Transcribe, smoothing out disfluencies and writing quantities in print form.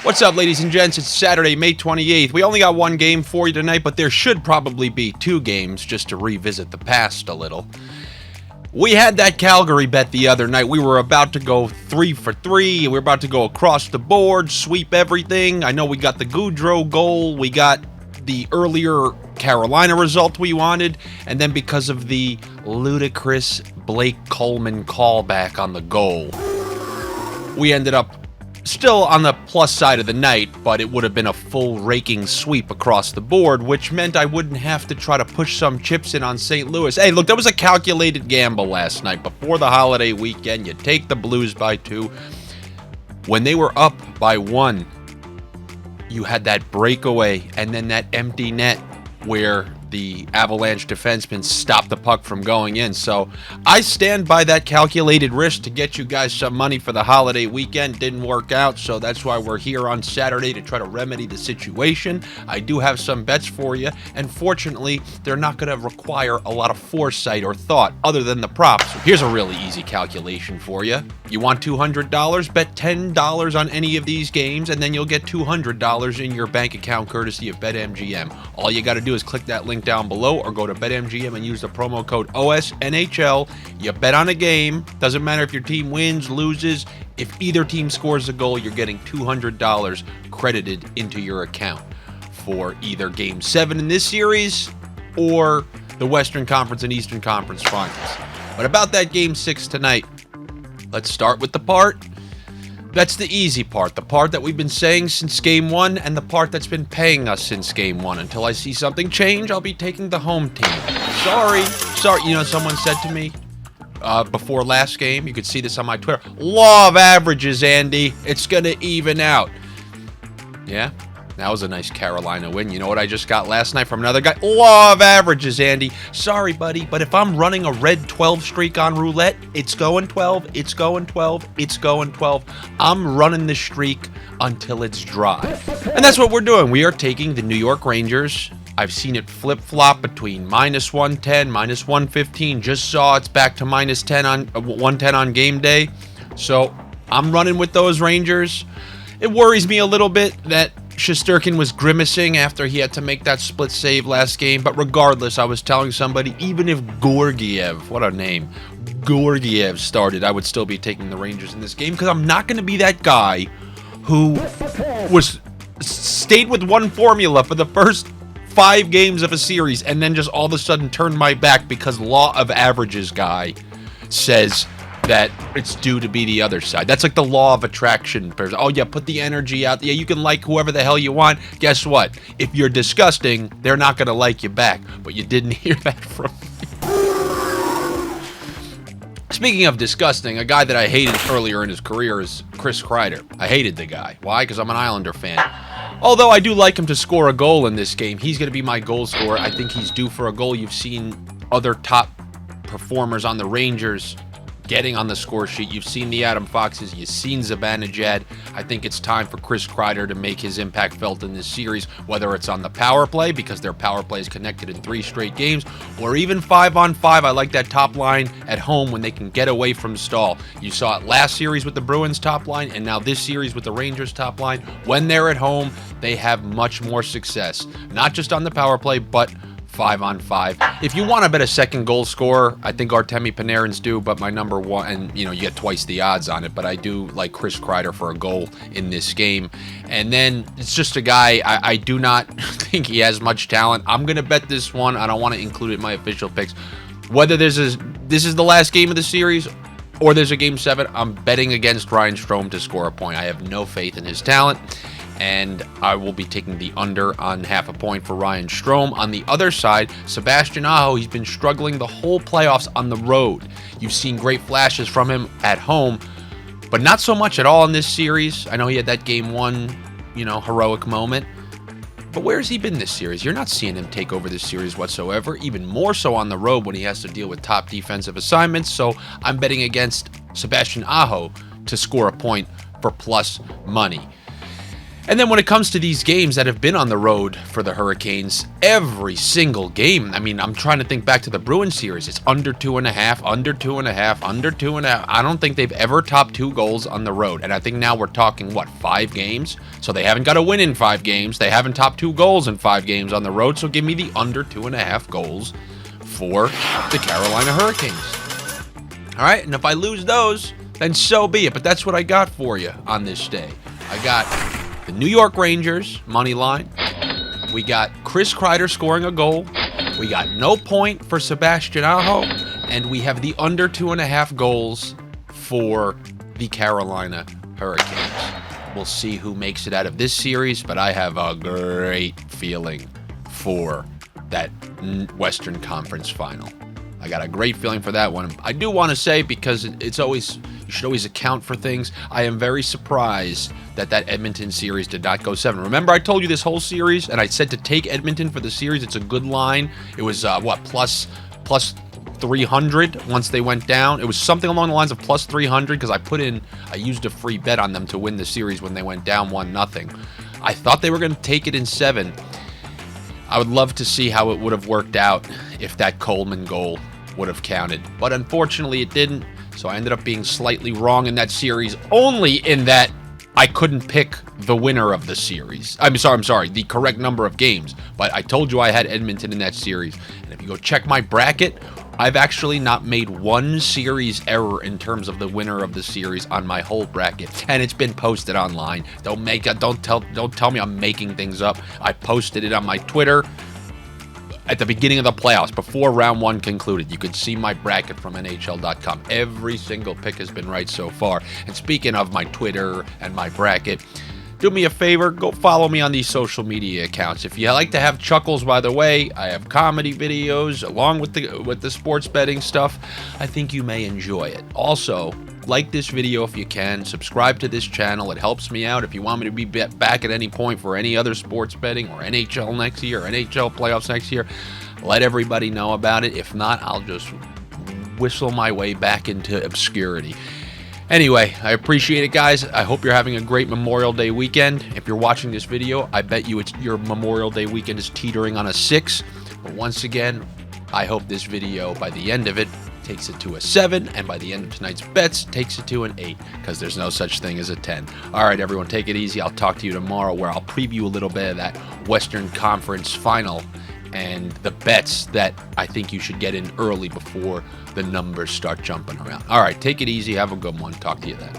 What's up, ladies and gents? It's Saturday, May 28th. We only got one game for you tonight, but there should probably be two games just to revisit the past a little. We had that Calgary bet the other night. We were about to go 3 for 3. We were about to go across the board, sweep everything. I know we got the Gaudreau goal. We got the earlier Carolina result we wanted. And then because of the ludicrous Blake Coleman callback on the goal, we ended up still on the plus side of the night, but it would have been a full raking sweep across the board, which meant I wouldn't have to try to push some chips in on St. Louis. Hey, look, that was a calculated gamble last night. Before the holiday weekend, you take the Blues by 2. When they were up by 1, you had that breakaway and then that empty net where the Avalanche defenseman stopped the puck from going in. So I stand by that calculated risk to get you guys some money for the holiday weekend. Didn't work out, so that's why we're here on Saturday to try to remedy the situation. I do have some bets for you, and fortunately, they're not going to require a lot of foresight or thought other than the props. So here's a really easy calculation for you. You want $200? Bet $10 on any of these games, and then you'll get $200 in your bank account courtesy of BetMGM. All you got to do is click that link down below or go to BetMGM and use the promo code OSNHL. You bet on a game. Doesn't matter if your team wins, loses. If either team scores a goal, you're getting $200 credited into your account for either Game 7 in this series or the Western Conference and Eastern Conference Finals. But about that Game 6 tonight, let's start with the part that's the easy part, the part that we've been saying since Game 1 and the part that's been paying us since Game 1. Until I see something change, I'll be taking the home team. Sorry. You know, someone said to me before last game, you could see this on my Twitter, law of averages, Andy. It's going to even out. Yeah, that was a nice Carolina win. You know what I just got last night from another guy? Law of averages, Andy. Sorry, buddy, but if I'm running a red 12 streak on roulette, it's going 12, it's going 12, it's going 12. I'm running the streak until it's dry. And that's what we're doing. We are taking the New York Rangers. I've seen it flip-flop between minus 110, minus 115. Just saw it's back to minus 10 on 110 on game day. So I'm running with those Rangers. It worries me a little bit that Shesterkin was grimacing after he had to make that split save last game. But regardless, I was telling somebody, even if Georgiev, what a name, Georgiev started, I would still be taking the Rangers in this game because I'm not going to be that guy who stayed with one formula for the first 5 games of a series and then just all of a sudden turned my back because law of averages guy says that it's due to be the other side. That's like the law of attraction. Oh, yeah, put the energy out. Yeah, you can like whoever the hell you want. Guess what? If you're disgusting, they're not going to like you back. But you didn't hear that from me. Speaking of disgusting, a guy that I hated earlier in his career is Chris Kreider. I hated the guy. Why? Because I'm an Islander fan. Although I do like him to score a goal in this game. He's going to be my goal scorer. I think he's due for a goal. You've seen other top performers on the Rangers getting on the score sheet. You've seen the Adam Foxes. You've seen Zibanejad. I think it's time for Chris Kreider to make his impact felt in this series, whether it's on the power play, because their power play is connected in 3 straight games, or even 5-on-5. I like that top line at home when they can get away from Stahl. You saw it last series with the Bruins top line, and now this series with the Rangers top line. When they're at home, they have much more success, not just on the power play, but 5-on-5. If you want to bet a second goal scorer, I think Artemi Panarin's due, but my number one, and you get twice the odds on it, but I do like Chris Kreider for a goal in this game. And then it's just a guy, I do not think he has much talent. I'm going to bet this one. I don't want to include it in my official picks. Whether this is the last game of the series or there's a game 7, I'm betting against Ryan Strome to score a point. I have no faith in his talent. And I will be taking the under on half a point for Ryan Strome. On the other side, Sebastian Aho, he's been struggling the whole playoffs on the road. You've seen great flashes from him at home, but not so much at all in this series. I know he had that game 1, heroic moment. But where has he been this series? You're not seeing him take over this series whatsoever, even more so on the road when he has to deal with top defensive assignments. So I'm betting against Sebastian Aho to score a point for plus money. And then when it comes to these games that have been on the road for the Hurricanes, every single game, I mean, I'm trying to think back to the Bruins series. It's under 2.5, under 2.5, under 2.5. I don't think they've ever topped 2 goals on the road. And I think now we're talking, 5 games? So they haven't got a win in 5 games. They haven't topped 2 goals in 5 games on the road. So give me the under 2.5 goals for the Carolina Hurricanes. All right, and if I lose those, then so be it. But that's what I got for you on this day. I got the New York Rangers money line. We got Chris Kreider scoring a goal. We got no point for Sebastian Aho, and we have the under 2.5 goals for the Carolina Hurricanes. We'll see who makes it out of this series, but I have a great feeling for that Western Conference final. I got a great feeling for that one. I do want to say, because it's always, you should always account for things, I am very surprised that Edmonton series did not go 7. Remember, I told you this whole series, and I said to take Edmonton for the series. It's a good line. It was, plus 300 once they went down. It was something along the lines of plus 300, because I used a free bet on them to win the series when they went down 1-0. I thought they were going to take it in 7. I would love to see how it would have worked out if that Coleman goal would have counted, but unfortunately it didn't. So I ended up being slightly wrong in that series, only in that I couldn't pick the winner of the series. I'm sorry, the correct number of games. But I told you I had Edmonton in that series. And if you go check my bracket, I've actually not made one series error in terms of the winner of the series on my whole bracket, and it's been posted online. Don't tell me I'm making things up. I posted it on my Twitter at the beginning of the playoffs, before round 1 concluded. You could see my bracket from NHL.com. Every single pick has been right so far. And speaking of my Twitter and my bracket, do me a favor, go follow me on these social media accounts. If you like to have chuckles, by the way, I have comedy videos along with the sports betting stuff. I think you may enjoy it. Also, like this video if you can. Subscribe to this channel. It helps me out. If you want me to be back at any point for any other sports betting or NHL next year or NHL playoffs next year, let everybody know about it. If not, I'll just whistle my way back into obscurity. Anyway, I appreciate it, guys. I hope you're having a great Memorial Day weekend. If you're watching this video, I bet you your Memorial Day weekend is teetering on a 6. But once again, I hope this video, by the end of it, takes it to a 7, and by the end of tonight's bets, takes it to an 8, because there's no such thing as a 10. All right, everyone, take it easy. I'll talk to you tomorrow, where I'll preview a little bit of that Western Conference final and the bets that I think you should get in early before the numbers start jumping around. All right, take it easy. Have a good one. Talk to you then.